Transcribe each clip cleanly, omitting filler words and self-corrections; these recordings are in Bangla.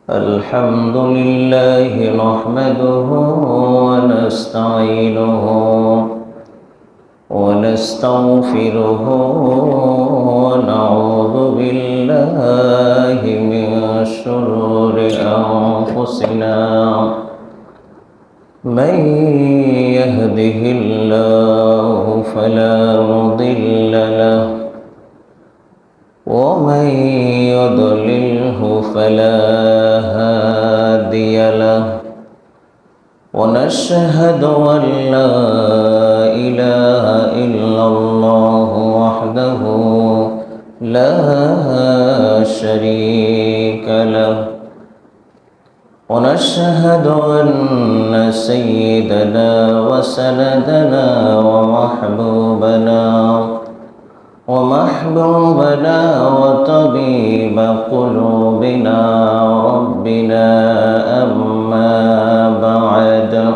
الحمد لله نحمده ونستعينه ونستغفره ونعوذ بالله من شرور أنفسنا من يهده الله فلا مضل له ومن يضلله فلا هادي له ونشهد أن لا إله إلا الله وحده لا شريك له ونشهد أن سيدنا وسندنا ومحبوبنا وطبيب قلوبنا ربنا أما بعد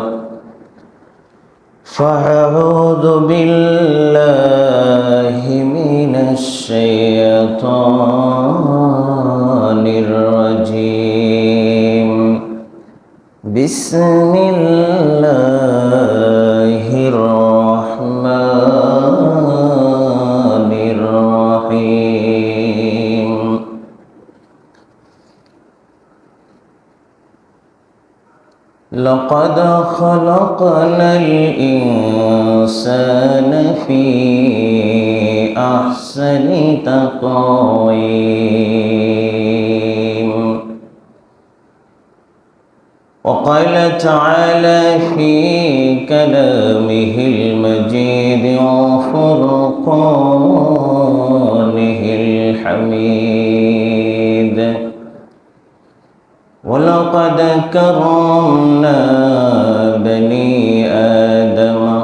فأعوذ بالله من الشيطان الرجيم بسم الله الرحمن الرحيم لقد خلقنا الإنسان في أحسن تقويم وقال تعالى في كلامه المجيد وفرقانه الحميد ولقد كرمنا بني آدم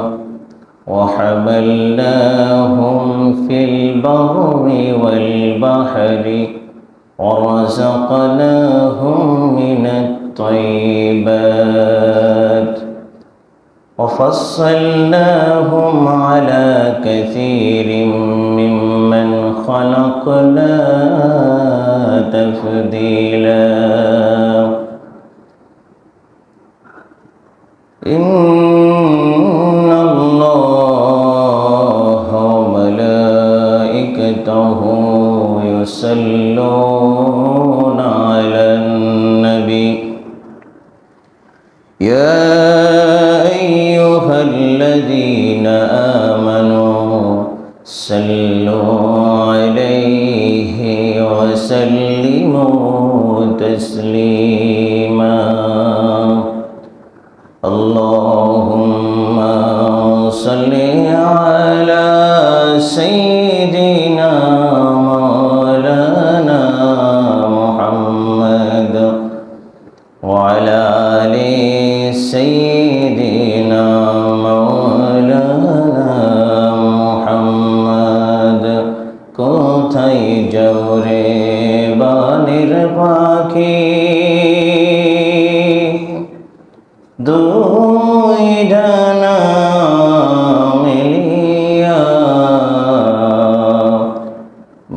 وحملناهم في البر والبحر ورزقناهم من الطيبات وفصلناهم على كثير ممن خلقنا تفضيلا إن الله وملائكته يصلون على النبي يا أيها الذين آمنوا صلوا عليه وسلموا تسليما اللهم صل على سيدنا مولانا محمد وعلى آل سيدنا مولانا محمد কোথায় জোরে বানের পাখি দুই ডানা মিলিয়া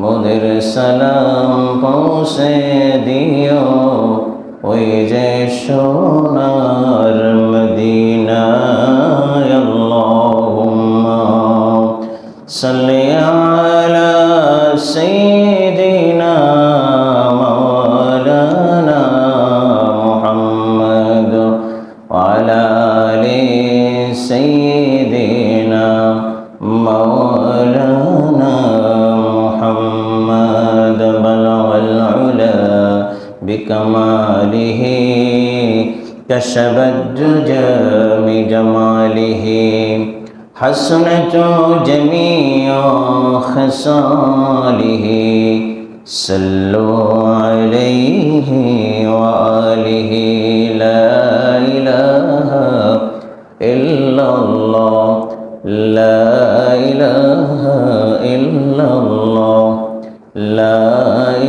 মোদের সালাম পৌঁছে দিও ওই যে সোনার মদিনা আল্লাহুম্মা সাল্লি আলা সাইয়্যিদিনা মাওলানা মুহাম্মদ ওয়া আলা আলি সাইয়্যিদিনা মাওলানা মুহাম্মদ বালাগাল উলা بكماله كشف الدجى بجماله حسنت جميع خصاله صلوا عليه وآله لا إله إلا الله لا إله إلا الله لا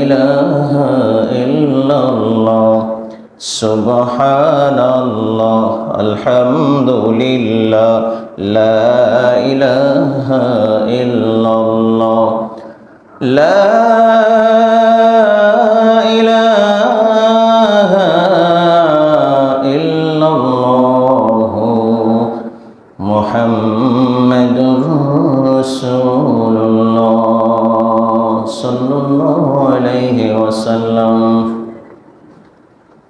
إله إلا الله সুবহানাল্লাহ, আলহামদুলিল্লাহ, লা ইলাহা ইল্লাল্লাহ, লা ইলাহা ইল্লাল্লাহ, মুহাম্মাদুর রাসূলুল্লাহ সাল্লাল্লাহু আলাইহি ওয়াসাল্লাম।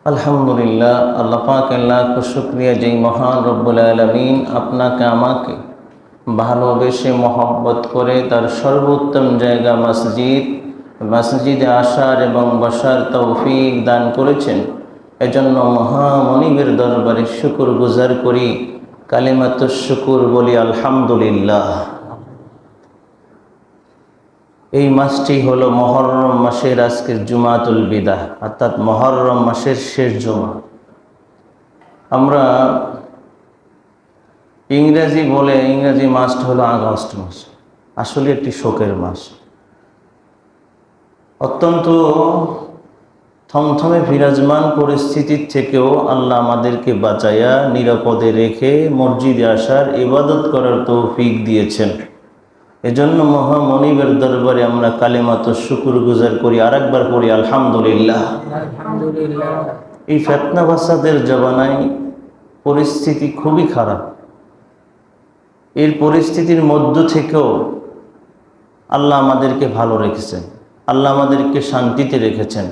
আলহামদুলিল্লাহ, আল্লাহ পাকের লাখ শুকরিয়া যেই মহান রব্বুল আলামিন আপনাকে আমাকে ভালোবেসে মহব্বত করে তার সর্বোত্তম জায়গা মসজিদে আসার এবং বসার তৌফিক দান করেছেন। এজন্য মহামনিবের দরবারে শুকর গুজার করি, কালিমাতুশ শুকুর বলি আলহামদুলিল্লাহ। এই মাসটি হলো মুহররম মাসের আজকের জুমাতুল বিদা, অর্থাৎ মুহররম মাসের শেষ জুমা। আমরা ইংরেজি মাসটা হলো আগস্ট মাস, আসলে একটি শোকের মাস। অত্যন্ত থমথমে বিরাজমান পরিস্থিতির থেকেও আল্লাহ আমাদেরকে বাঁচাইয়া নিরাপদে রেখে মসজিদে আসার ইবাদত করার তৌফিক দিয়েছেন। এজন্য মহামনিবের দরবারে আমরা কালিমাতুশ শুকুর গুজার করি। আরেকবার পড়ি আলহামদুলিল্লাহ। এই ফিতনা ফাসাদের জমানায় পরিস্থিতি খুবই খারাপ। এর পরিস্থিতির মধ্য থেকেও আল্লাহ আমাদেরকে ভালো রেখেছেন, আল্লাহ আমাদেরকে শান্তিতে রেখেছেন।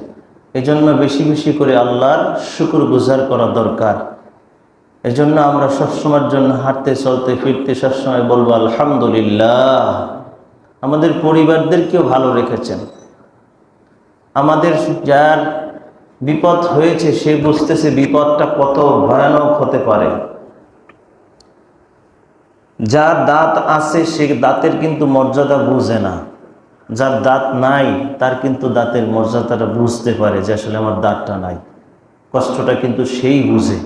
এজন্য বেশি বেশি করে আল্লাহর শুকুর গুজার করা দরকার। এজন্য আমরা সবসময়ের জন্য হাঁটতে চলতে ফিরতে সবসময় বলবো আলহামদুলিল্লাহ। আমাদের পরিবারদেরকেও ভালো রেখেছেন। আমাদের যার বিপদ হয়েছে সে বুঝতেছে বিপদটা কত ভয়ানক হতে পারে। যার দাঁত আছে সে দাঁতের কিন্তু মর্যাদা বুঝে না, যার দাঁত নাই তার কিন্তু দাঁতের মর্যাদাটা বুঝতে পারে যে আসলে আমার দাঁতটা নাই, কষ্টটা কিন্তু সেই বুঝে।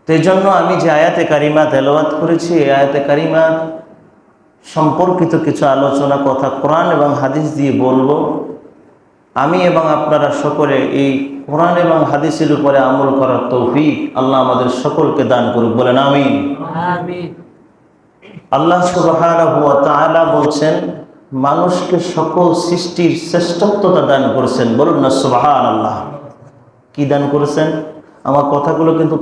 তো এই জন্য আমি যে আয়াতে কারিমা তেলাওয়াত করেছি, এই আয়াতে কারিমা সম্পর্কিত কিছু আলোচনা কথা কোরআন এবং হাদিস দিয়ে বলবো। আমি এবং আপনারা সকলে এই কোরআন এবং হাদিসের উপরে আমল করার তৌফিক আল্লাহ আমাদের সকলকে দান করুক, বলেন আমিন। আল্লাহ সুবহানাহু ওয়া তাআলা বলছেন, মানুষকে সকল সৃষ্টির শ্রেষ্ঠত্বতা দান করেছেন, বলুন না সুবহানাল্লাহ। কি দান করেছেন? আমার কথাগুলো কিন্তু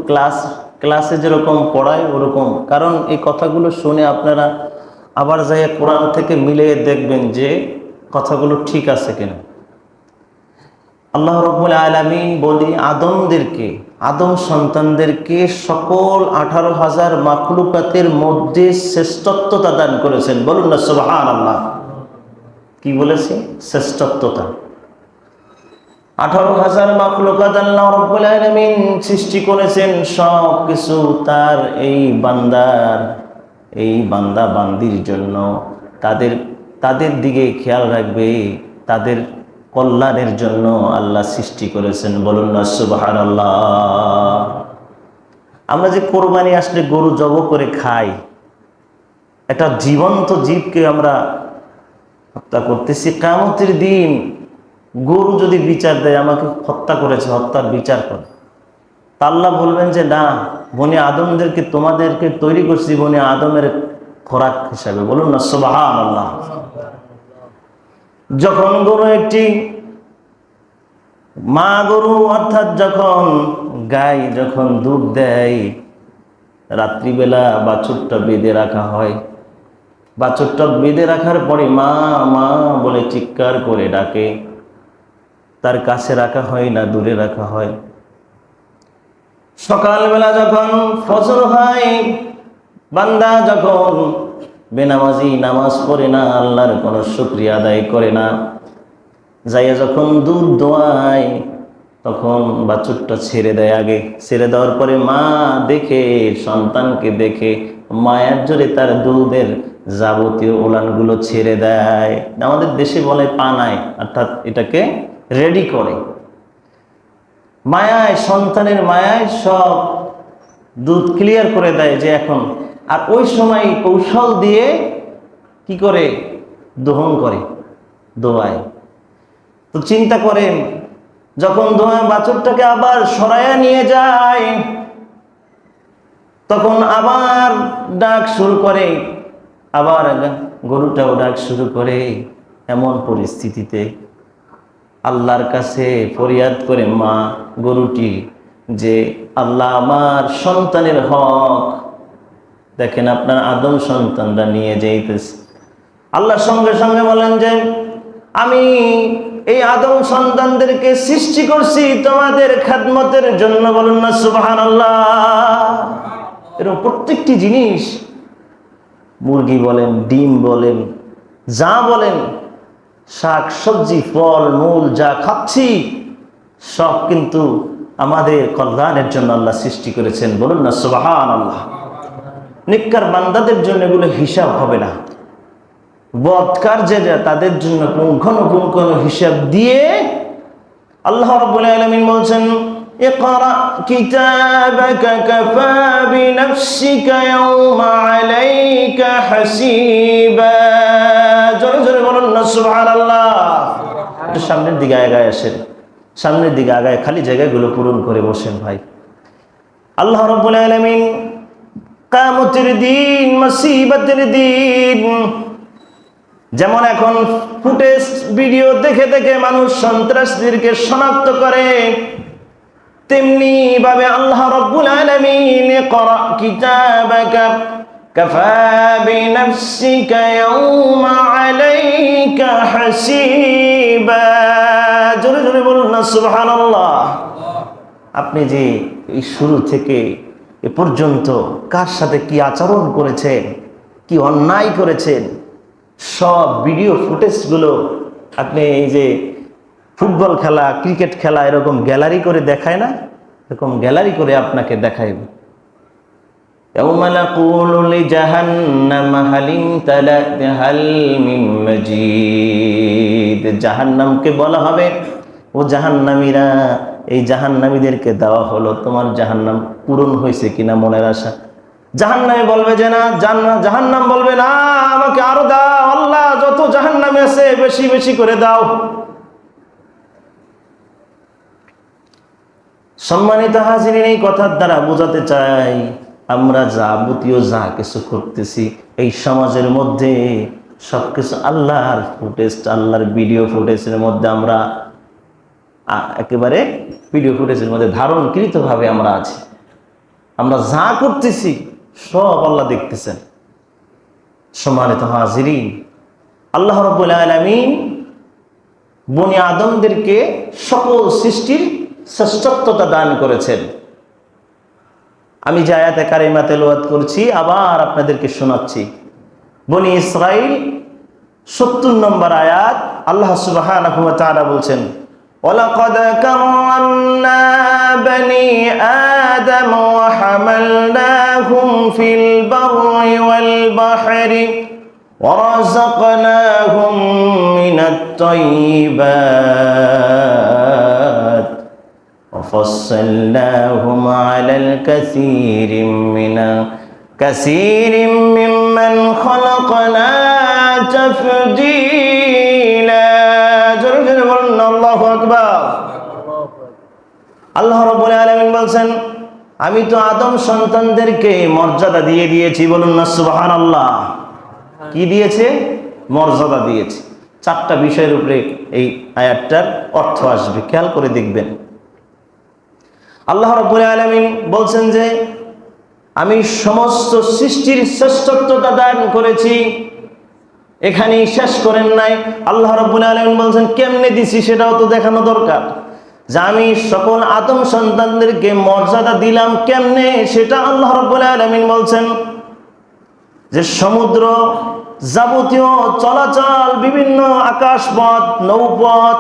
ক্লাসে যেরকম পড়ায় ওরকম, কারণ এই কথাগুলো শুনে আপনারা আবার যাই কোরআন থেকে মিলিয়ে দেখবেন যে কথাগুলো ঠিক আছে কিনা। আল্লাহ রাব্বুল আলামিন বলি আদম সন্তানদেরকে সকল 18,000 মাখলুকাতের মধ্যে শ্রেষ্ঠত্বতা দান করেছেন, বলুন না সুবহানাল্লাহ। কি বলেছে? শ্রেষ্ঠত্বতা। 18,000 মাখলুকাত আল্লাহ রাব্বুল আলামিন সৃষ্টি করেছেন, সব কিছু তার এই বান্দা বান্দির জন্য, তাদের দিকে খেয়াল রাখবে, তাদের কল্যাণের জন্য আল্লাহ সৃষ্টি করেছেন, বলুন না সুবহানাল্লাহ। আমরা যে কোরবানি আসলে গরু জব করে খাই, একটা জীবন্ত জীবকে আমরা হত্যা করতেছি। কিয়ামতের দিন গরু যদি বিচার দেয় আমাকে হত্যা করেছে, হত্যার বিচার করে, তা আল্লাহ বলবেন যে না, বনি আদমদেরকে তোমাদেরকে তৈরি করছি বনি আদমের খোরাক হিসাবে, বলুন না সুবহানাল্লাহ। যখন একটি মা গরু অর্থাৎ যখন গাই যখন দুধ দেয়, রাত্রিবেলা বাছুরটা বেঁধে রাখা হয়। বাছুরটা বেঁধে রাখার পরে মা মা বলে চিৎকার করে ডাকে। তার কাছে রাখা হয় না, দূরে রাখা হয়। সকালবেলা যখন ফজর হয়, বান্দা যখন বেনামাজি, নামাজ পড়ে না, আল্লাহর কোনো শুকরিয়া আদায় করে না, যাইয়া যখন দুধ দোয়ায় তখন বাছুরটা ছেড়ে দেয়। আগে ছেড়ে দেওয়ার পরে মা দেখে, সন্তানকে দেখে মায়ার জোরে তার দুধের যাবতীয় উলানগুলো ছেড়ে দেয়। আমাদের দেশে বলে পানায়, অর্থাৎ এটাকে রেডি করে। মায়ায়, সন্তানের মায়ায় সব দুধ ক্লিয়ার করে দেয় যে এখন। আর ওই সময় কৌশল দিয়ে কি করে? দোহন করে, দোয়ায়। তো চিন্তা করেন যখন বাছুরটাকে আবার সরাইয়া নিয়ে যায়, তখন আবার ডাক শুরু করে, আবার গরুটাও ডাক শুরু করে। এমন পরিস্থিতিতে আল্লাহর কাছে ফরিয়াদ করে মা গরুটি যে আল্লাহ, আমার সন্তানের হক দেখেন, আপনার আদম সন্তানরা নিয়ে যাইতেছে। আল্লাহ সঙ্গে সঙ্গে বলেন যে আমি এই আদম সন্তানদেরকে সৃষ্টি করছি তোমাদের খেদমতের জন্য। বলুন না সুবহানাল্লাহ। এরকম প্রত্যেকটি জিনিস, মুরগি বলেন, ডিম বলেন, যা বলেন, শাক সবজি ফল মূল যা খাচ্ছি সব কিন্তু আমাদের কল্যাণের জন্য আল্লাহ সৃষ্টি করেছেন। বলুন না সুবহানাল্লাহ। নেককার বান্দাদের জন্য এগুলো হিসাব হবে না, বদকার যারা তাদের জন্য পুঙ্খানুপুঙ্খানু হিসাব দিয়ে আল্লাহ রাব্বুল আলামিন বলছেন, ইকরা কিতাবাকা কাফা বিনাফসিকা ইয়াওমা আলাইকা হাসিবা। জোরে জোরে বলুন না সুবহানাল্লাহ। একটু সামনের দিকে আগায় আসেন, সামনের দিকে আগায় খালি জায়গাগুলো পূরণ করে বসেন ভাই। আল্লাহ রাব্বুল আলামিন কিয়ামতের দিন, মুসিবতের দিন, যেমন এখন ফুটেজ ভিডিও দেখে দেখে মানুষ সন্ত্রাসীদেরকে শনাক্ত করে, তেমনি ভাবে আল্লাহ রাব্বুল আলামিন ইকরা কিতাবাকা কাফা বিনাফসিকা ইয়াওমা আলাইকা হাসিবা। জোরে জোরে বলুন না সুবহানাল্লাহ। আপনি যে এই শুরু থেকে এ পর্যন্ত কার সাথে কি আচরণ করেছেন, কি অন্যায় করেছেন, সব ভিডিও ফুটেজগুলো আপনি এই যে ফুটবল খেলা, ক্রিকেট খেলা এরকম গ্যালারি করে দেখায় না, এরকম গ্যালারি করে আপনাকে দেখাইব। ইয়াউমা নাকুলু লিজাহান্নামা হাল ইমতালাত হাল মিন মাজিদ। জাহান্নামকে বলা হবে, ও জাহান্নামীরা, এই জাহান্নামীদেরকে দেওয়া হলো, তোমার জাহান্নাম পূরণ হয়েছে কিনা মনের আশা। জাহান্নামে বলবে যে না, জাহান্নাম বলবে না, আমাকে আরো দাও আল্লাহ, যত জাহান্নামে আছে বেশি বেশি করে দাও। সম্মানিত হাজিরিন, এই কথার দ্বারা বোঝাতে চাই আমরা যাবতীয় যা কিছু করতেছি এই সমাজের মধ্যে সবকিছু আল্লাহর ফুটেজ, আল্লাহর ভিডিও ফুটেজের মধ্যে আমরা একেবারে ভিডিও ফুটেজের মধ্যে ধারণকৃতভাবে আমরা আছি। আমরা যা করতেছি সব আল্লাহ দেখতেছেন। সম্মানিত হাজিরিন, আল্লাহ রাব্বুল আলামিন বনি আদমদেরকে সকল সৃষ্টির শ্রেষ্ঠত্বতা দান করেছেন। আমি যে আয়াতে কারিমা তেলাওয়াত করছি আবার আপনাদেরকে শোনাচ্ছি। বনি ইসরাইল 70 নম্বর আয়াত, আল্লাহ সুবহানাহু ওয়া তাআলা বলছেন, ওয়ালাকাদ কাররামনা বনি আদম ওয়া হামালনাহুম ফিল বাররি ওয়াল বাহরি ওয়া রাযাকনাহুম মিনাত তাইয়্যিবাত ওয়া ফাসসালনাহুম আলাল কাসীরিম মিম্মান খালাকনা তাফদীলা। জোরে জোরে বলুন আল্লাহু আকবার। আল্লাহ রাব্বুল আলামিন বলছেন, আমি তো আদম সন্তানদেরকে মর্যাদা দিয়ে দিয়েছি। বলুন না সুবহানাল্লাহ। কি দিয়েছে? মর্যাদা দিয়েছে। 4টা বিষয়ের উপরে এই আয়াতটার অর্থ আসবে, খেয়াল করে দেখবেন। আল্লাহ রাব্বুল আলামিন বলছেন যে আমি সমস্ত সৃষ্টির শ্রেষ্ঠত্বতা দান করেছি। এখানেই শেষ করেন নাই, আল্লাহ রাব্বুল আলামিন বলছেন কেমনে দিছি সেটাও তো দেখানো দরকার, যে আমি সকল আদম সন্তানদেরকে মর্যাদা দিলাম কেমনে, সেটা আল্লাহ রাব্বুল আলামিন বলছেন যে সমুদ্র যাবতীয় চলাচল, বিভিন্ন আকাশপথ, নৌপথ,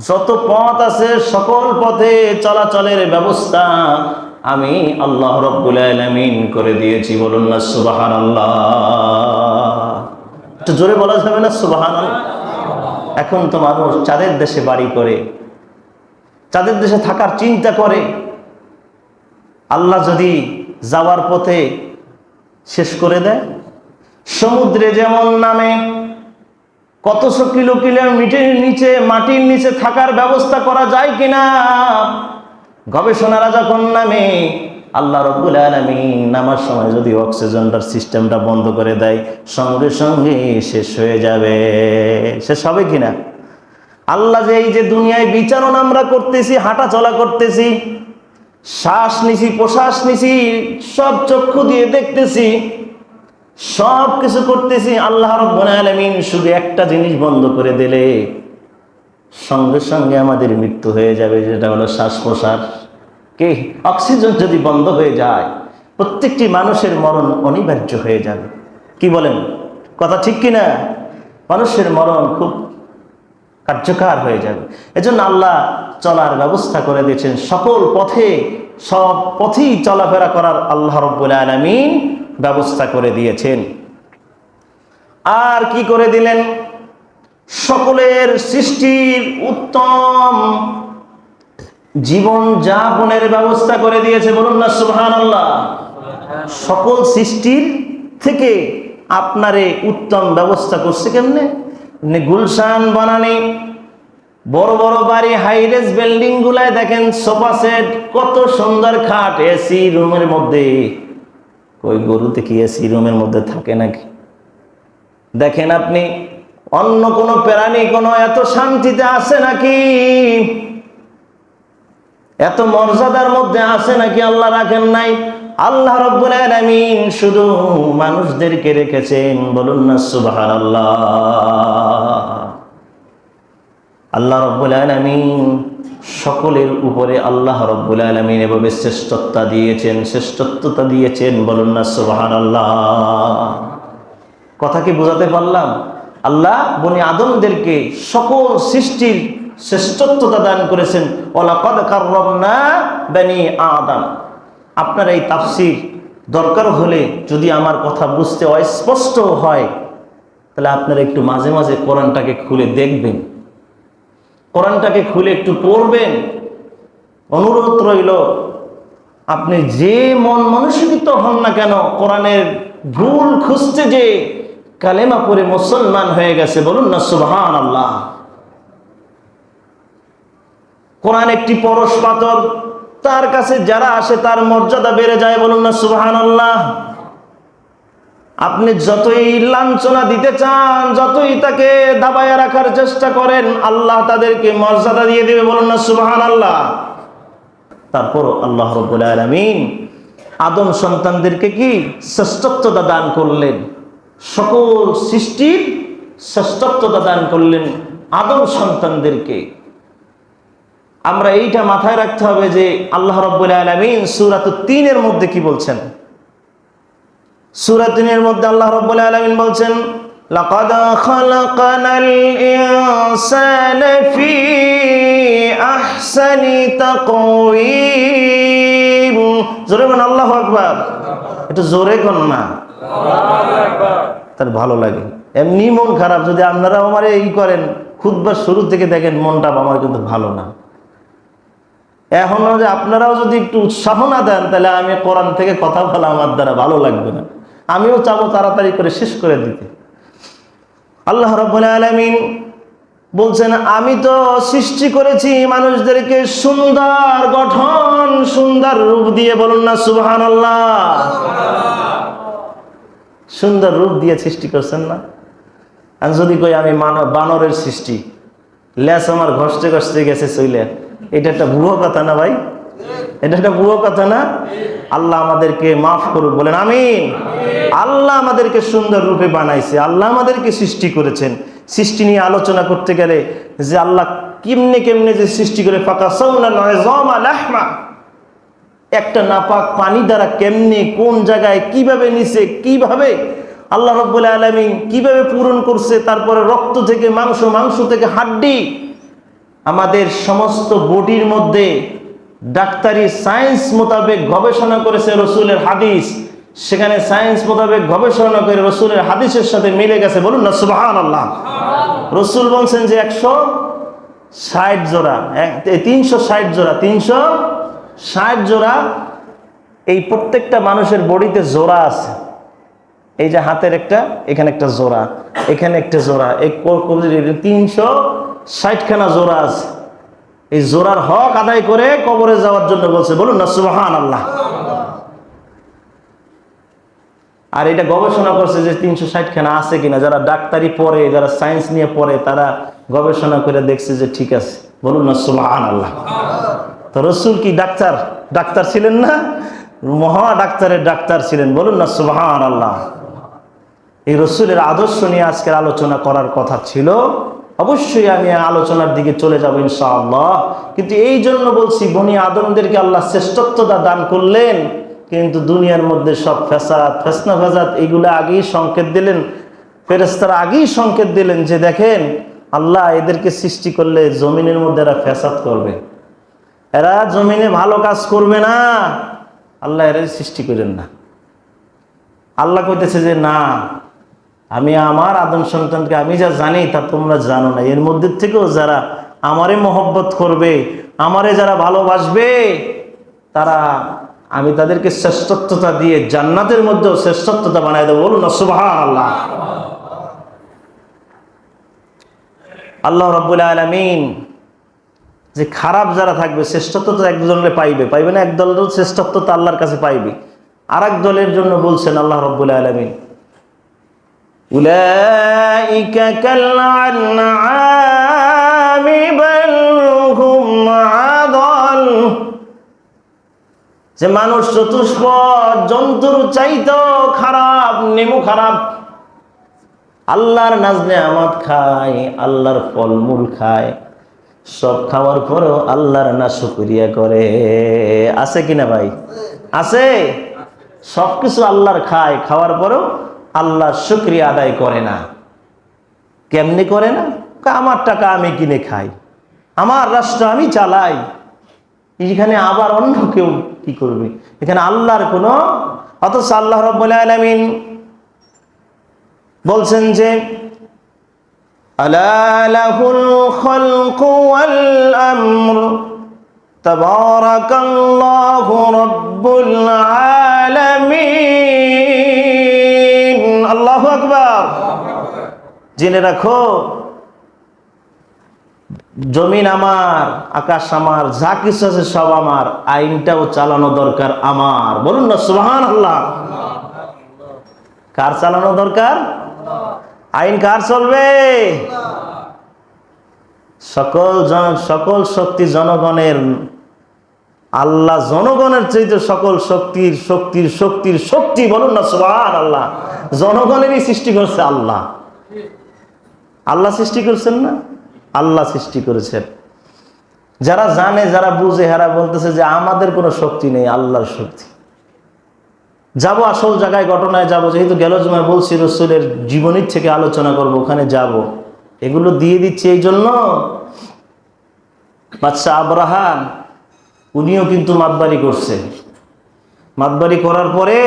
যত পথ আছে সকল পথে চলাচলের ব্যবস্থা আমি আল্লাহ রাব্বুল আলামিন করে দিয়েছি। বলুন না সুবহানাল্লাহ। একটু জোরে বলা যাবে না সুবহানাল্লাহ? এখন তো মানুষ চাঁদের দেশে বাড়ি করে, চাঁদের দেশে থাকার চিন্তা করে। আল্লাহ যদি যাওয়ার পথে শেষ করে দেয়, সমুদ্রে যেমন নামে কতশো কিলোমিটার নিচে মাটির নিচে থাকার ব্যবস্থা করা যায় কিনা। গবেষণারা যখন নামে, আল্লাহ রাব্বুল আলামিন নামার সময় যদি অক্সিজেনটার সিস্টেমটা বন্ধ করে দেয়, সঙ্গে সঙ্গে শেষ হয়ে যাবে। শেষ হবে কিনা? আল্লাহ যে এই যে দুনিয়ায় বিচারণ আমরা করতেছি, হাঁটা চলা করতেছি, শ্বাস নিছি, প্রশ্বাস নিছি, সব চক্ষু দিয়ে দেখতেছি, সব কিছু করতেছি, আল্লাহ রাব্বুল আলামিন শুধু একটা জিনিস বন্ধ করে দিলে সঙ্গে সঙ্গে আমাদের মৃত্যু হয়ে যাবে, যেটা হলো শ্বাস প্রশ্বাস। কে অক্সিজেন যদি বন্ধ হয়ে যায়, প্রত্যেকটি মানুষের মরণ অনিবার্য হয়ে যাবে। কি বলেন, কথা ঠিক কিনা? মানুষের মরণ খুব কার্যকর হয়ে যাবে। এজন্য আল্লাহ চলার ব্যবস্থা করে দিয়েছেন, সকল পথে, সব পথেই চলাফেরা করার আল্লাহ রাব্বুল আলামিন ব্যবস্থা করে দিয়েছেন। আর কি করে দিলেন? সকলের সৃষ্টির উত্তম জীবন যাপনের ব্যবস্থা করে দিয়েছে। বলুন না সুবহানাল্লাহ। সকল সৃষ্টির থেকে আপনারে উত্তম ব্যবস্থা করছে কেমনে? গুলশান বানানি, বড় বড় বাড়ি, হাইরেজ বিল্ডিং গুলায় দেখেন সোফা সেট, কত সুন্দর খাট, এসি রুমের মধ্যে। কই গরুতে কি এসি রুমের মধ্যে থাকে নাকি? দেখেন আপনি অন্য কোনো প্রাণী কোনো এত শান্তিতে আছে নাকি? এত মর্যাদার মধ্যে আছে নাকি? আল্লাহ রাখেন নাই। আল্লাহ রাব্বুল আলামিন শুধু মানুষদেরকে রেখেছেন। বলুন না সুবহানাল্লাহ। আল্লাহ রাব্বুল আলামিন সকলের উপরে আল্লাহ রাব্বুল আলামিন এভাবে শ্রেষ্ঠত্বতা দিয়েছেন। বলুন না সুবহানাল্লাহ। কথা কি বোঝাতে পারলাম? আল্লাহ বনি আদমদেরকে সকল সৃষ্টির শ্রেষ্ঠত্বতা দান করেছেন। ওয়ালাকাদ কাররামনা বনি আদম। আপনার এই তাফসীর দরকার হলে, যদি আমার কথা বুঝতে অস্পষ্ট হয়, তাহলে আপনারা একটু মাঝে মাঝে কোরআনটাকে খুলে দেখবেন, কোরআনটাকে খুলে একটু পড়বেন। অনুরোধ রইল, আপনি যে মন মানসিকত হন না কেন, কোরআনের ভুল খুঁজতে যে কালেমা পড়ে মুসলমান হয়ে গেছে। বলুন না সুবহানাল্লাহ। কোরআন একটি পরশ পাথর, তার কাছে যারা আসে তার মর্যাদা বেড়ে যায়। বলুন না সুবহানাল্লাহ। আপনি যতই লাঞ্ছনা দিতে চান, যতই তাকে দাবায় রাখার চেষ্টা করেন, আল্লাহ তাদেরকে মর্যাদা দিয়ে দেবে। বলুন না সুবহানাল্লাহ। তারপর আল্লাহ রাব্বুল আলামিন আদম সন্তানদেরকে কি শ্রেষ্ঠত্বতা দান করলেন, সকল সৃষ্টির শ্রেষ্ঠত্বতা দান করলেন আদম সন্তানদেরকে। আমরা এইটা মাথায় রাখতে হবে যে আল্লাহ রাব্বুল আলামিন সূরা ৩ মধ্যে কি বলছেন? সূরা ৩ মধ্যে আল্লাহ রাব্বুল আলামিন বলছেন, লাকাদ খালাকানাল ইনসানা ফি আহসানি তাকওয়িম। জোরে বলেন আল্লাহু আকবার। একটু জোরে কোন না, আল্লাহু আকবার, তার ভালো লাগে। এমনি মন খারাপ, যদি আপনারা আমারে এই করেন, খুতবার শুরু থেকে দেখেন মনটা আমার কিন্তু ভালো না। এখনো যে আপনারাও যদি একটু উৎসাহ না দেন, তাহলে আমি কোরআন থেকে কথা বলা আমার দ্বারা ভালো লাগবে না। আমিও চাবো তাড়াতাড়ি করে শেষ করে দিতে। আল্লাহ রাব্বুল আলামিন বলছেন, আমি তো সৃষ্টি করেছি মানুষদেরকে সুন্দর গঠন, সুন্দর রূপ দিয়ে। বলুন না সুবহানাল্লাহ। সুন্দর রূপ দিয়ে সৃষ্টি করছেন না? আর যদি কই আমি বানরের সৃষ্টি, লেস আমার ঘষতে ঘষতে গেছে চইলে, এটা একটা ভুয়ো কথা না ভাই? এটা একটা ভুয়ো কথা না? আল্লাহ আমাদেরকে মাফ করুক, বলেন আমিন। আল্লাহ আমাদেরকে সুন্দর রূপে বানাইছে, আল্লাহ আমাদেরকে সৃষ্টি করেছেন। সৃষ্টি নিয়ে আলোচনা করতে গেলে যে আল্লাহ কেমনে কেমনে যে সৃষ্টি করে, ফাকাসাউনাল ইযামা লাহমা, একটা নাপাক পানি দ্বারা কেমনে, কোন জায়গায়, কিভাবে নিছে, কিভাবে আল্লাহ রাব্বুল আলামিন কিভাবে পূরণ করছে, তারপরে রক্ত থেকে মাংস, মাংস থেকে হাড্ডি, আমাদের সমস্ত বডির মধ্যে ডাক্তারি সায়েন্স মোতাবেক গবেষণা করেছে রসুলের হাদিস, সেখানে সায়েন্স মোতাবেক গবেষণা করে রসুলের হাদিসের সাথে মিলে গেছে। বলুন না সুবহানাল্লাহ। রসুল বলছেন যে 160 জোড়া, 360 জোড়া, 360 জোড়া এই প্রত্যেকটা মানুষের বডিতে জোড়া আছে। এই যে হাতের একটা, এখানে একটা জোড়া, এখানে একটা জোড়া, এই 360খানা জোড়া আছে। এই জোড়ার হক আদায় করে কবরে যাওয়ার জন্য বলছে, বলুন না সুবহানাল্লাহ। আর এটা গবেষণা করছে যে 360খানা আছে কিনা, যারা ডাক্তারি পড়ে, যারা সায়েন্স নিয়ে পড়ে, তারা গবেষণা করে দেখছে যে ঠিক আছে, বলুন না সুবহানাল্লাহ। তো রসুল কি ডাক্তার ছিলেন না? মহা ডাক্তারের ডাক্তার ছিলেন, বলুন না সুবহানাল্লাহ। এই রসুলের আদর্শ নিয়ে আজকের আলোচনা করার কথা ছিল। অবশ্যই আমি আলোচনার দিকে চলে যাব ইনশাআল্লাহ। কিন্তু এই জন্য বলছি, বনি আদমদেরকে আল্লাহ শ্রেষ্ঠত্বতা দান করলেন, কিন্তু দুনিয়ার মধ্যে সব ফ্যাসাদ ফেসনা ফাসাদ এগুলো আগেই সংকেত দিলেন। ফেরেশতারা আগেই সংকেত দিলেন যে দেখেন, আল্লাহ এদেরকে সৃষ্টি করলে জমিনের মধ্যে এরা ফ্যাসাদ করবে, এরা জমিনে ভালো কাজ করবে না, আল্লাহ এরা সৃষ্টি করেন না। আল্লাহ কইতেছে যে না, আমি আমার আদম সন্তানকে আমি যা জানি তা তোমরা জানো না। এর মধ্যে থেকেও যারা আমারে মহব্বত করবে, আমারে যারা ভালোবাসবে, তারা আমি তাদেরকে শ্রেষ্ঠত্বতা দিয়ে জান্নাতের মধ্যেও শ্রেষ্ঠত্বতা বানাই দেবো, বলুন না সুবহানাল্লাহ। আল্লাহ রাব্বুল আলামিন যে খারাপ যারা থাকবে, শ্রেষ্ঠত্ব তো একজনের পাইবে না, এক দলের শ্রেষ্ঠত্ব তো আল্লাহর কাছে পাইবে। আর এক দলের জন্য বলছেন আল্লাহ রাব্বুল আলামিন, উলাইকা কাল আনআমি বাল হুম আদাল, যে মানুষ চতুষ্পদ জন্তুর চাইতো খারাপ, নেমু খারাপ। আল্লাহর নাজ নেয়ামত খায়, আল্লাহর ফলমূল খায়, সব খাওয়ার পরেও আল্লাহর না শুকরিয়া করে। আছে কিনা ভাই? আছে। সবকিছু আল্লাহর খায়, খাওয়ার পরেও আল্লাহর শুকরিয়া আদায় করে না। কেমনি করে না? আমার টাকা আমি কিনে খাই, আমার রাষ্ট্র আমি চালাই, এখানে আবার অন্য কেউ কি করবে? এখানে আল্লাহর কোনো, অথচ আল্লাহ রাব্বুল আলামিন বলছেন যে আলা লাহুল খালকু ওয়াল আমর তাবারাকাল্লাহু রাব্বুল আলামিন। আল্লাহু আকবার। জেনে রাখো, জমিন আমার, আকাশ আমার, যা কিছু আছে সব আমার, আইনটাও চালানো দরকার আমার, বলুন না সুবহানাল্লাহ। কার চালানো দরকার? আইন কার চলবে? সকল শক্তি জনগণের। আল্লাহ জনগণের চাইতে সকল শক্তির শক্তি, বলুন না সুবহানাল্লাহ। জনগণেরই সৃষ্টি করছে আল্লাহ। আল্লাহ সৃষ্টি করছেন না? আল্লাহ সৃষ্টি করেছেন। যারা জানে, যারা বুঝে, হেরা বলতেছে যে আমাদের কোনো শক্তি নেই, আল্লাহর শক্তি। যাব আসল জায়গায়, ঘটনায় যাব। যেহেতু গেল জুমায় বলছি রসুলের জীবনীর থেকে আলোচনা করব, ওখানে যাব। এগুলো দিয়ে দিচ্ছি এই জন্য, বাদশা আবরাহা উনিও কিন্তু মাতবাড়ি করছে। মাতবাড়ি করার পরে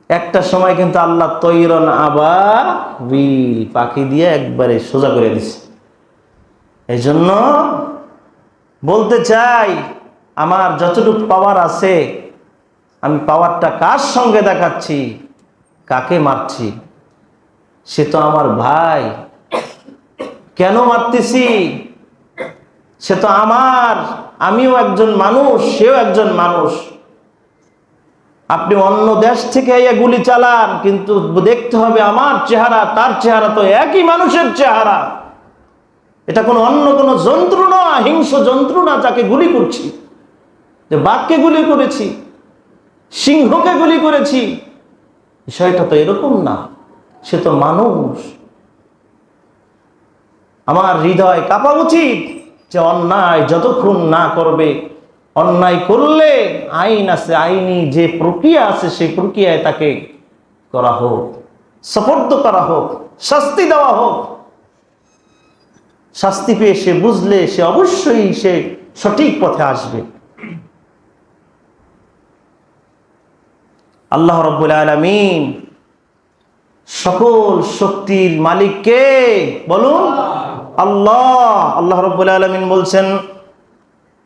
একটা সময় কিন্তু আল্লাহ তৈরন আবাবিল, পাখি দিয়ে একবারে সোজা করে দিছে। এই জন্য বলতে চাই, আমার যতটুকু পাওয়ার আছে, আমি পাওয়ারটা কার সঙ্গে দেখাচ্ছি, কাকে মারছি, সে তো আমার ভাই। কেন মারতেছি? সে তো আমার, আমিও একজন মানুষ, সেও একজন মানুষ। আপনি অন্য দেশ থেকে এই গুলি চালান, কিন্তু দেখতে হবে আমার চেহারা তার চেহারা তো একই মানুষের চেহারা। এটা কোনো অন্য কোনো জন্তু না, হিংস্র জন্তু না যাকে গুলি করছি। যে বাঘকে গুলি করেছি, সিংহকে গুলি করেছি, বিষয়টা তো এরকম না। সে তো মানুষ। আমার হৃদয় কাঁপা উচিত যে অন্যায় যতক্ষণ না করবে, অন্যায় করলে আইন আছে, আইনি যে প্রক্রিয়া আছে সেই প্রক্রিয়ায় তাকে করা হোক, সুপর্দ করা হোক, শাস্তি দেওয়া হোক। শাস্তি পেয়ে সে বুঝলে সে অবশ্যই সে সঠিক পথে আসবে। আল্লাহ রাব্বুল আলামিন সকল শক্তির মালিক কে? বলুন আল্লাহ। আল্লাহ রাব্বুল আলামিন বলছেন,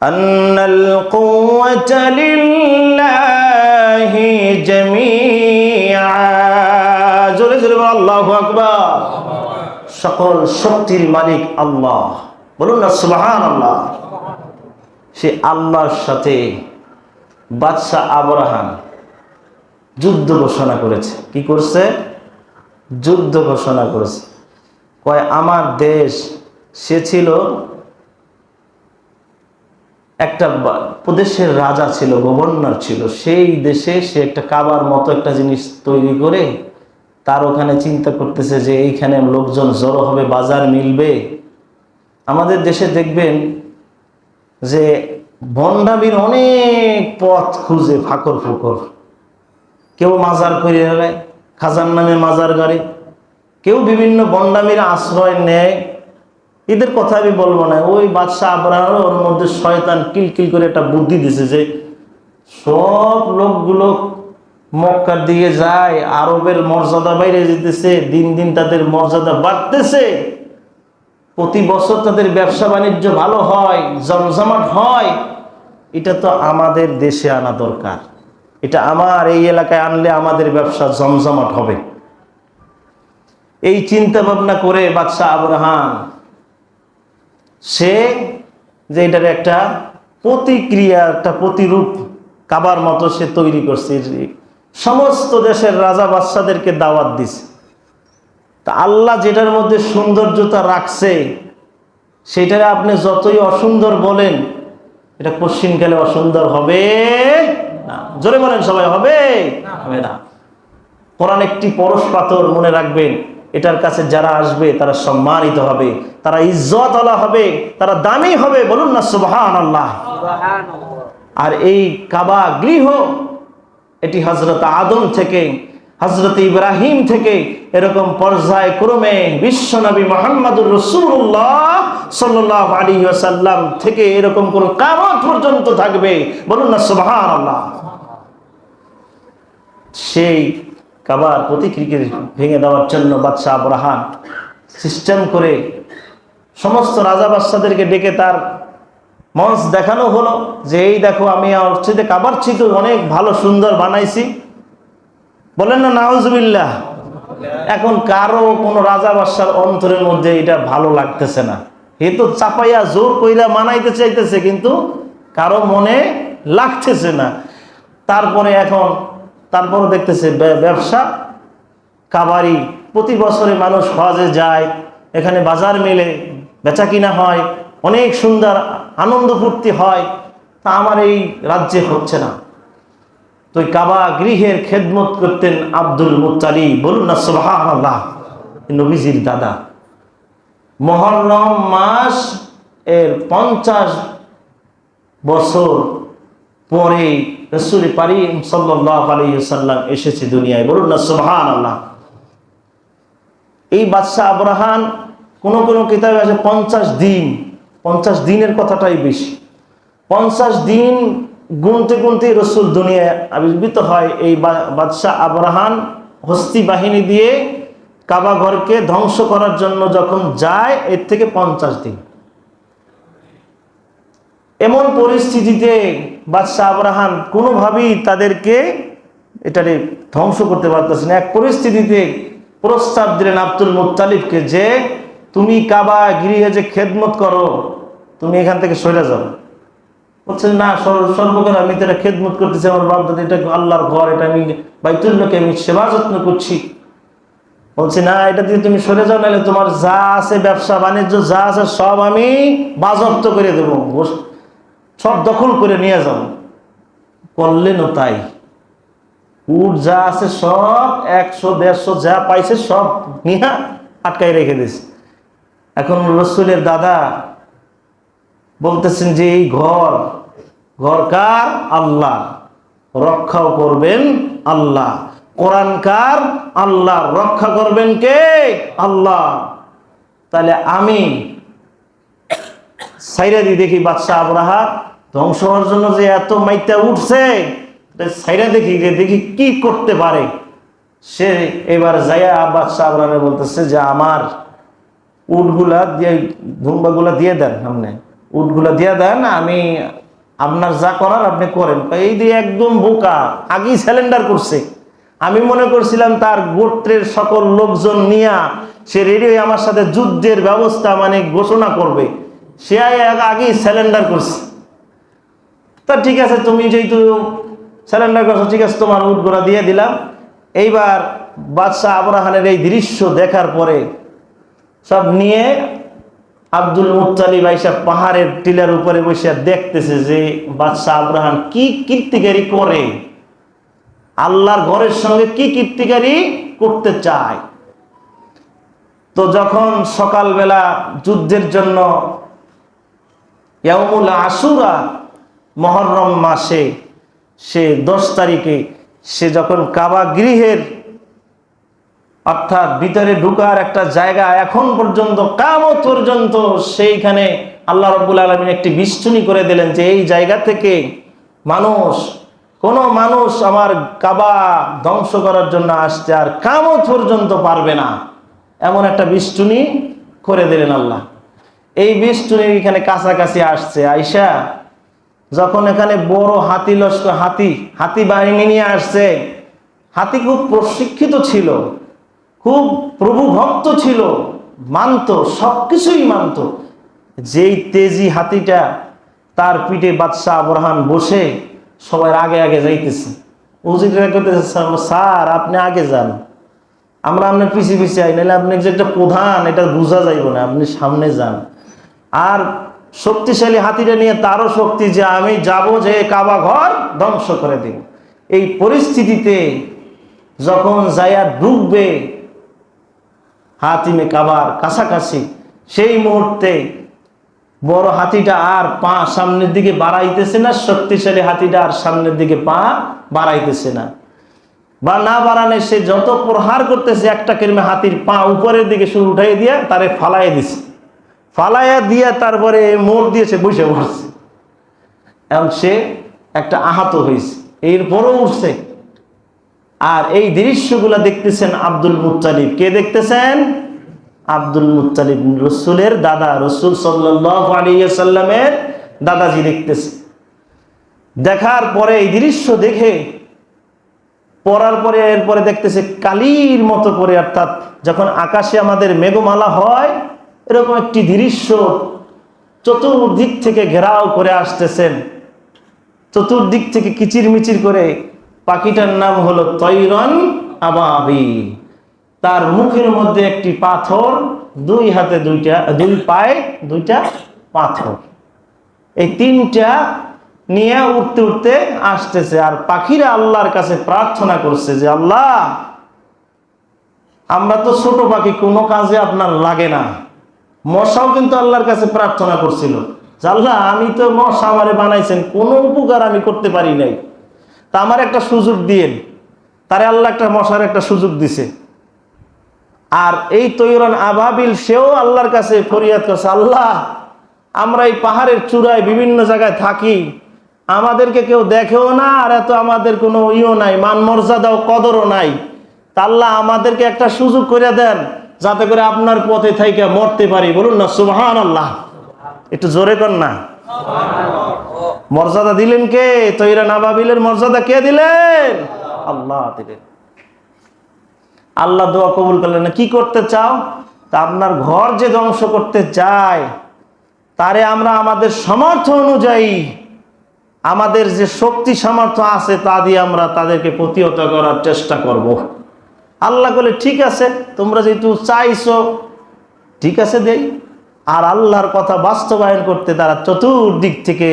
আন্নাল কুওয়াতা লিল্লাহি জামিআ, জোরে জোরে বল আল্লাহু আকবার। সকল শক্তির মালিক আল্লাহ, বলুন না সুবহানাল্লাহ। সে আল্লাহর সাথে বাদশা আবরাহাম যুদ্ধ ঘোষণা করেছে। কি করছে? যুদ্ধ ঘোষণা করেছে। কয় আমার দেশ, সে ছিল একটা প্রদেশের রাজা ছিল, গভর্নর ছিল। সেই দেশে সে একটা কাবার মতো একটা জিনিস তৈরি করে তার ওখানে চিন্তা করতেছে যে এইখানে লোকজন জড়ো হবে, বাজার মিলবে। আমাদের দেশে দেখবেন যে ভণ্ডামির অনেক পথ খুঁজে, ফাঁকর ফুকর। কেউ মাজার করে নেয়, খাজার নামে মাজার গাড়ি, কেউ বিভিন্ন ভণ্ডামির আশ্রয় নেয়। এদের কথা আমি বলবো না। ওই বাদশাহ আবরাহাম ওর মধ্যে শয়তান কিলকিল করে একটা বুদ্ধি দিছে যে সব লোকগুলো মক্কার দিকে যায়, আরবের মর্যাদা বাইরে যেতেছে, দিন দিন তাদের মর্যাদা বাড়তেছে, প্রতি বছর তাদের ব্যবসা বাণিজ্য ভালো হয়, জমজমাট হয়। এটা তো আমাদের দেশে আনা দরকার, এটা আমার এই এলাকায় আনলে আমাদের ব্যবসা জমজমাট হবে। এই চিন্তা ভাবনা করে বাদশাহ আবরাহাম সে যে এটার একটা প্রতিক্রিয়া, একটা প্রতিরূপ কাবার মতো সে তৈরি করছে। সমস্ত দেশের রাজা বাদশাদেরকে দাওয়াত দিছে। তা আল্লাহ যেটার মধ্যে সৌন্দর্যতা রাখছে সেটারে আপনি যতই অসুন্দর বলেন, এটা পশ্চিমকালে অসুন্দর হবে না। জোরে বলেন সবাই, হবে হবে না। কোরআন একটি পরশ পাথর, মনে রাখবেন। এটার কাছে যারা আসবে তারা সম্মানিত হবে, তারা ইজ্জত আলা হবে, তারা দামি হবে। বলুন না সুবহানাল্লাহ। আর এই কাবা গৃহ, এটি হযরত আদম থেকে, হযরত ইব্রাহিম থেকে এরকম পর্যায়ক্রমে বিশ্বনবী মুহাম্মদুর রাসূলুল্লাহ সাল্লাল্লাহু আলাইহি ওয়াসাল্লাম থেকে এরকম কোন কিয়ামত পর্যন্ত থাকবে। বলুন না সুবহানাল্লাহ। সেই কাবার প্রতিকৃতি ভেঙে দেওয়ার জন্য বাদশাহ আবরাহাম সিস্টেম করে সমস্ত রাজা বাদশাদেরকে ডেকে তার মঞ্চ দেখানো হলো যে এই দেখো, আমি কাবার চেয়ে অনেক ভালো সুন্দর বানাইছি। বলেন না নাউজুবিল্লাহ। এখন কারো কোনো রাজা বাদশার অন্তরের মধ্যে এটা ভালো লাগতেছে না। এ তো চাপাইয়া জোর কইরা মানাইতে চাইতেছে, কিন্তু কারো মনে লাগতেছে না। তারপরে দেখতেছে ব্যবসা কাবারি, প্রতি বছরে মানুষ হজে যায়, এখানে বাজার মেলে, বেচা কিনা হয়, অনেক সুন্দর আনন্দ ফুর্তি হয়। তা আমার এই রাজ্যে হচ্ছে না। তো কাবা গৃহের খেদমত করতেন আব্দুল মুত্তালিব। বলুন না সুবহানাল্লাহ। নবীজির দাদা। মুহররম মাস এর 50 বছর পরে রাসূল পারিম সাল্লাল্লাহু আলাইহি ওয়াসাল্লাম এসেছে দুনিয়ায়। বলুন না সুবহানাল্লাহ। এই বাদশাহ আবরাহাম কোন কোন কিতাবে আছে 50 দিন, 50 দিনের কথাটাই বেশি। 50 দিন গুনতে গুনতে রাসূল দুনিয়ায় আবির্ভূত হয়। এই বাদশাহ আবরাহাম হস্তি বাহিনী দিয়ে কাবা ঘরকে ধ্বংস করার জন্য যখন যায়, এর থেকে 50 দিন। এমন পরিস্থিতিতে বাদশাহ আবরাহাম কোনোভাবেই তাদেরকে এটারে ধ্বংস করতে পারতেছে না। এক পরিস্থিতিতে প্রস্তাব দিলেন আব্দুল মুত্তালিবকে যে তুমি কাবা গৃহে যে খেদমত করো, তুমি এখান থেকে সরে যাও। বলছে না, সর্বকাল আমি তো এটা খেদমত করতেছি, আমার বাপ দাদা, এটা আল্লাহর ঘর, এটা আমি বাইতুল্লাহকে আমি সেবা যত্ন করছি। বলছি না, এটা দিয়ে তুমি সরে যাও, নাহলে তোমার যা আছে ব্যবসা বাণিজ্য যা আছে সব আমি বাজপ্ত করে দেবো, সব দখল করে নিয়ে যাও। করলেনও তাই। উট যা আছে সব 100-150 যা পাইছে সব নিয়ে আটকাই রেখে দিয়েছে। এখন রাসূলের দাদা বলতেছেন যে এই ঘর কার? আল্লাহ, রক্ষাও করবেন আল্লাহ। কোরআন কার? আল্লাহ, রক্ষা করবেন কে? আল্লাহ। তাহলে আমি সাইরা দি দেখি বাদশাহ আবরাহা ধ্বংস হওয়ার জন্য যে এত মাইতা উঠছে, সাইরা দেখি কি করতে পারে। সে এবার যাইয়া বাদশাহ আবরাহা বলতেছে যে আমার উটগুলা দিয়ে, ধুম্বাগুলা দিয়ে দেন, সামনে উটগুলা দিয়ে দেন, আমি আপনার যা করার আপনি করেন। এই দিয়ে একদম বোকা, আগেই স্যালেন্ডার করছে, আমি মনে করছিলাম তার গোত্রের সকল লোকজন নিয়ে সে রেডি হয়ে আমার সাথে যুদ্ধের ব্যবস্থা মানে ঘোষণা করবে। সে আগেই স্যালেন্ডার করছে। তা ঠিক আছে, তুমি যেহেতু স্যালেন্ডার করছো, ঠিক আছে, তোমার উট ঘোড়া দিয়ে দিলাম। এইবার বাদশাহ আবরাহানের এই দৃশ্য দেখার পরে সব নিয়ে আব্দুল মুত্তালিব আইসা পাহাড়ের টিলার উপরে বসে দেখতেছে যে বাদশাহ আবরাহান কি কীর্তিকারী করে, আল্লাহর ঘরের সঙ্গে কি কীর্তিকারী করতে চায়। তো যখন সকালবেলা যুদ্ধের জন্য ইয়াউমুল আশুরা মুহররম মাসে সে 10 তারিখে সে যখন কাবা গৃহের অর্থাৎ ভিতরে ঢুকার একটা জায়গা এখন পর্যন্ত কিয়ামত পর্যন্ত সেইখানে আল্লাহ রাব্বুল আলামিন একটি বিষ্টনী করে দিলেন যে এই জায়গা থেকে কোনো মানুষ আমার কাবা ধ্বংস করার জন্য আসতে আর কিয়ামত পর্যন্ত পারবে না, এমন একটা বিষ্টনী করে দিলেন আল্লাহ। এই বিষ্টনী এখানে কাছাকাছি আসছে, আইসা যখন এখানে বড় হাতি লস্কর হাতি বাহিনী নিয়ে আসছে। হাতি খুব প্রশিক্ষিত ছিল, খুব প্রভু ভক্ত ছিল, মানত, সবকিছুই মানত। যেই তেজি হাতিটা তার পিঠে বাদশাহ আবরাহান বসে সবার আগে আগে যাইতেছে। উজিররা করতেছে, স্যার আপনি আগে যান, আমরা আপনার পিছিয়ে পিছিয়ে আই, নাহলে আপনি যে একটা প্রধান এটা বোঝা যাইব না, আপনি সামনে যান। আর শক্তিশালী হাতিটা নিয়ে তারও শক্তি যে আমি যাব যে কাবা ঘর ধ্বংস করে দিব। এই পরিস্থিতিতে যখন যাইয়া ডুববে হাতিমে কাবার কাছাকাছি, সেই মুহূর্তে বড় হাতিটা আর পা সামনের দিকে বাড়াইতেছে না, শক্তিশালী হাতিটা আর সামনের দিকে পা বাড়াইতেছে না, বা না বাড়ানে সে যত প্রহার করতেছে একটা কেরমে হাতির পা উপরের দিকে শুরু উঠাই দিয়া তারে ফালাই দিছে। ফালাইয়া দিয়া তারপরে মোড় দিয়েছে, বসে পড়ছে। এবং সে একটা আহত হয়েছে, এরপরও উঠছে। আর এই দৃশ্যগুলা দেখতেছেন আব্দুল মুত্তালিব। কে দেখতেছেন? আব্দুল মুত্তালিব, রসুলের দাদা, রসুল সাল্লাল্লাহু আলাইহি ওয়াসাল্লামের দাদাজি দেখতেছে। দেখার পরে এই দৃশ্য দেখে পড়ার পরে এরপরে দেখতেছে কালির মতো করে, অর্থাৎ যখন আকাশে আমাদের মেঘমালা হয় এরকম একটি দৃশ্য চতুর্দিক থেকে ঘেরাও করে আসতেছেন। চতুর্দিক থেকে কিচির মিচির করে, পাখিটার নাম হলো তৈরন আবাবিল। তার মুখের মধ্যে একটি পাথর, দুই হাতে দুইটা, দুই পায়ে দুইটা পাথর, এই তিনটা নিয়ে উঠতে উঠতে আসতেছে। আর পাখিরা আল্লাহর কাছে প্রার্থনা করছে যে আল্লাহ, আমরা তো ছোট পাখি, কোনো কাজে আপনার লাগে না। মশাও কিন্তু আল্লাহর কাছে প্রার্থনা করছিল যে আল্লাহ, আমি তো মশা আমারে বানাইছেন, কোনো উপকার আমি করতে পারি নাই, তা আমার একটা সুযোগ দিয়েন। তারে আল্লাহ একটা মশার একটা সুযোগ দিছে। আর এই তৈরন আবাবিল সেও আল্লাহর কাছে ফরিয়াদ করছে, আল্লাহ, আমরা এই পাহাড়ের চূড়ায় বিভিন্ন জায়গায় থাকি, আমাদেরকে কেউ দেখেও না, আর এত আমাদের কোনো ইও নাই, মান মর্যাদাও কদরও নাই। তা আল্লাহ, আমাদেরকে একটা সুযোগ করে দেন যাতে করে আপনার পথে থাইকা মরতে পারি। বলুন না সুবহানাল্লাহ, একটু জোরে কর না। মর্যাদা দিলেন কে? তৈরন আবাবিলের মর্যাদা কে দিলেন? আল্লাহ দিলেন। আল্লাহ দোয়া কবুল করলেন না। কি করতে চাও? তা আপনার ঘর যে ধ্বংস করতে চায় তারে আমরা আমাদের সামর্থ্য অনুযায়ী, আমাদের যে শক্তি সামর্থ্য আছে তা দিয়ে আমরা তাদেরকে প্রতিহত করার চেষ্টা করব। আল্লাহ বলে ঠিক আছে, তোমরা যেহেতু চাইছো, ঠিক আছে দেই। আর আল্লাহর কথা বাস্তবায়ন করতে তারা চতুর্দিক থেকে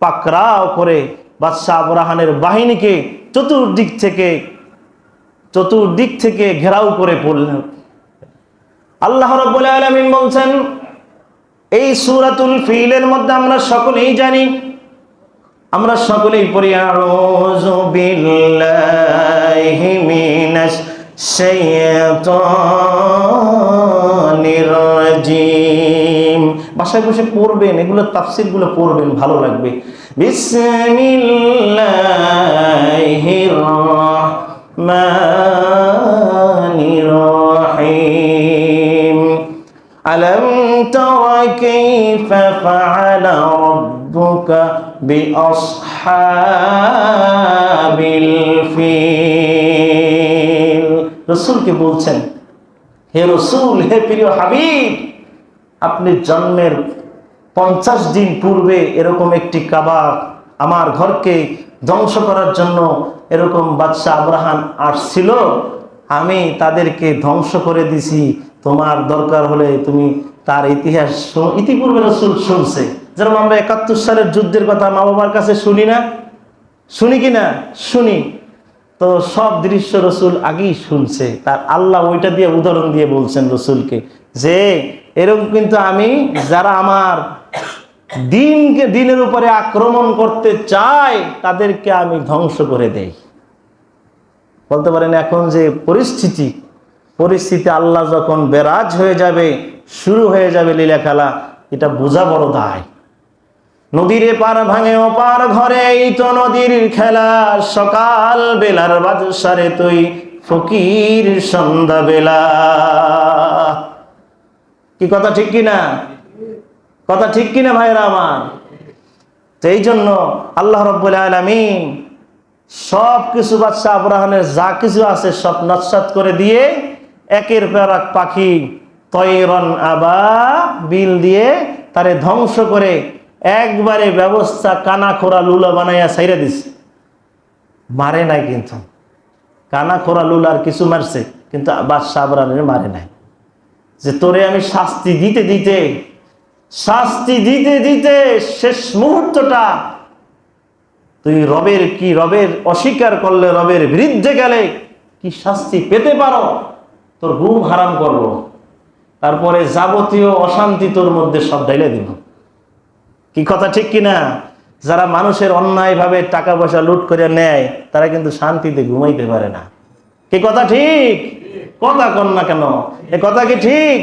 পাকড়াও করে বাদশাহ আবরাহানের বাহিনীকে চতুর্দিক থেকে ঘেরাও করে পড়লেন। আল্লাহ রাব্বুল আলামিন বলছেন এই সূরাতুল ফিলের মধ্যে, আমরা সকলেই জানি, আমরা সকলেই পড়ি আউযু বিল্লাহি মিনাশ শাইতানির রাজিম। বাসায় বসে পড়বেন, এগুলো তাফসীরগুলো পড়বেন, ভালো লাগবে। বিসমিল্লাহির রাহমানির রাহিম। আলাম তারা কাইফা ফাআলা রাব্বুকা বিআসহাবিল ফিল। রাসূলকে বলছেন, হে রাসূল, হে প্রিয় হাবিব, আপনি জন্মের 50 দিন পূর্বে এরকম একটি কাবা আমার ঘরকে ধ্বংস করার জন্য এরকম বাদশা আব্রাহাম আসছিল, আমি তাদেরকে ধ্বংস করে দিছি। তোমার দরকার হলে তুমি তার ইতিহাস ইতিপূর্বে রাসূল শুনছে। যেরকম আমরা 71 সালের যুদ্ধের কথা মা বাবার কাছে শুনি না, শুনি কি না? শুনি। তো সব দৃশ্য রাসূল আগেই শুনছে। তার আল্লাহ ওইটা দিয়ে উদাহরণ দিয়ে বলছেন রাসূলকে যে এরকম কিন্তু আমি যারা আমার দিনের উপরে আক্রমণ করতে চায় তাদেরকে আমি ধ্বংস করে দেই। বলতে পারেন এখন যে পরিস্থিতি আল্লাহ যখন বেরাজ হয়ে যাবে, শুরু হয়ে যাবে লীলা খেলা, এটা বোঝা বড় দায়। নদীর পার ভাঙে ওপার ঘরে, এই তো নদীর খেলা, সকাল বেলার বাদশারে তুই ফকির সন্ধ্যা বেলা। কি কথা ঠিক কিনা? কথা ঠিক কিনা ভাইরা আমার? তো এই জন্য আল্লাহ রাব্বুল আলামিন সব কিছু বাদশা আব্রাহামের যা কিছু আছে সব নস্যাৎ করে দিয়ে একের পর এক পাখি তয়রন আবাবিল দিয়ে তারে ধ্বংস করে একবারে ব্যবস্থা কানা খোরা লুলা বানাইয়া ছাইরা দিছে। মারে নাই, কিন্তু কানা খোরা লুলার কিছু মারছে, কিন্তু বাদশা আব্রাহামের মারে নাই। যে তোরে আমি শাস্তি দিতে দিতে শেষ মুহূর্তটা তুই রবের অস্বীকার করলে, রবের বিরুদ্ধে গেলে কি শাস্তি পেতে পারো, তোর ঘুম হারাম করব, তারপরে যাবতীয় অশান্তি তোর মধ্যে সব ঢেলে দিব। কি কথা ঠিক কিনা? যারা মানুষের অন্যায়ভাবে টাকা পয়সা লুট করে নেয় তারা কিন্তু শান্তিতে ঘুমাইতে পারে না। কি কথা ঠিক? কথা কন না কেন? এ কথা কি ঠিক?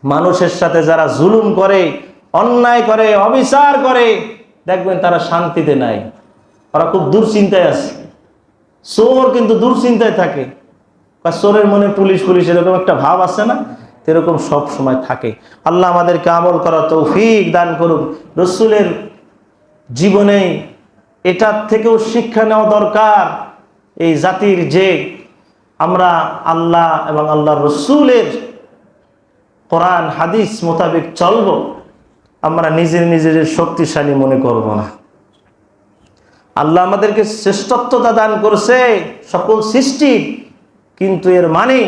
মানুষের সাথে যারা জুলুম করে, অন্যায় করে, অবিচার করে, দেখবেন তারা শান্তিতে নাই, ওরা খুব দুশ্চিন্তায় আছে। চোর কিন্তু দুশ্চিন্তায় থাকে, চোরের মনে পুলিশ এরকম একটা ভাব আছে না, এরকম সব সময় থাকে। আল্লাহ আমাদেরকে আমল করার তৌফিক দান করুন। রাসূলের জীবনে এটার থেকেও শিক্ষা নেওয়া দরকার, এই জাতির যে আমরা আল্লাহ এবং আল্লাহর রাসূলের কোরআন হাদিস মোতাবেক চলব, আমরা নিজের শক্তিশালী মনে করব না। আল্লাহ আমাদেরকে শ্রেষ্ঠত্বতা দান করছে সকল সৃষ্টি, কিন্তু এর মানে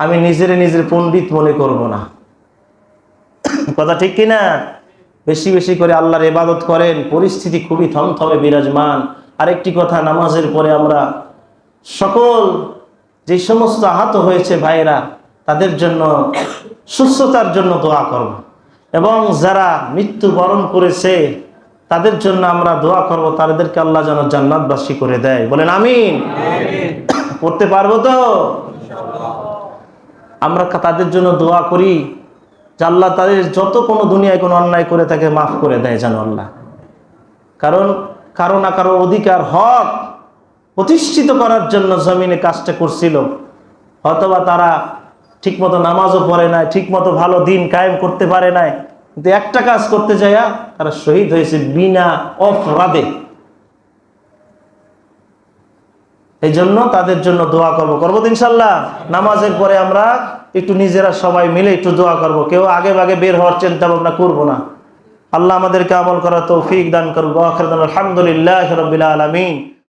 আমি নিজের পণ্ডিত মনে করব না। কথা ঠিক কিনা? বেশি করে আল্লাহর ইবাদত করেন, পরিস্থিতি খুবই থমথমে বিরাজমান। আরেকটি কথা, নামাজের পরে আমরা সকল যে সমস্ত আহত হয়েছে ভাইরা, তাদের জন্য সুস্থতার জন্য দোয়া করব, এবং যারা মৃত্যুবরণ করেছে তাদের জন্য আমরা দোয়া করব, তাদেরকে আল্লাহ যেন জান্নাতবাসী করে দেয়। বলেন আমিন। করতে পারবো তো? আমরা তাদের জন্য দোয়া করি যে আল্লাহ তাদের যত কোনো দুনিয়ায় কোনো অন্যায় করে তাকে মাফ করে দেয় যেন আল্লাহ। কারণ কারো না কারো অধিকার, হক প্রতিষ্ঠিত করার জন্য জমিনে কাজটা করছিল, অথবা তারা ঠিকমতো নামাজও পড়ে নাই, ঠিকমতো ভালো দিন কায়েম করতে পারে নাই, কিন্তু একটা কাজ করতে যাইয়া তারা শহীদ হয়েছে বিনা অপরাধে। এই জন্য তাদের জন্য দোয়া করবো তো ইনশাল্লাহ। নামাজের পরে আমরা একটু নিজেরা সবাই মিলে একটু দোয়া করব, কেউ আগে ভাগে বের হওয়ার চিন্তা ভাবনা করবো না। আল্লাহ আমাদেরকে আমল করার তৌফিক দান করুন। আলহামদুলিল্লাহ রাব্বিল আলামিন।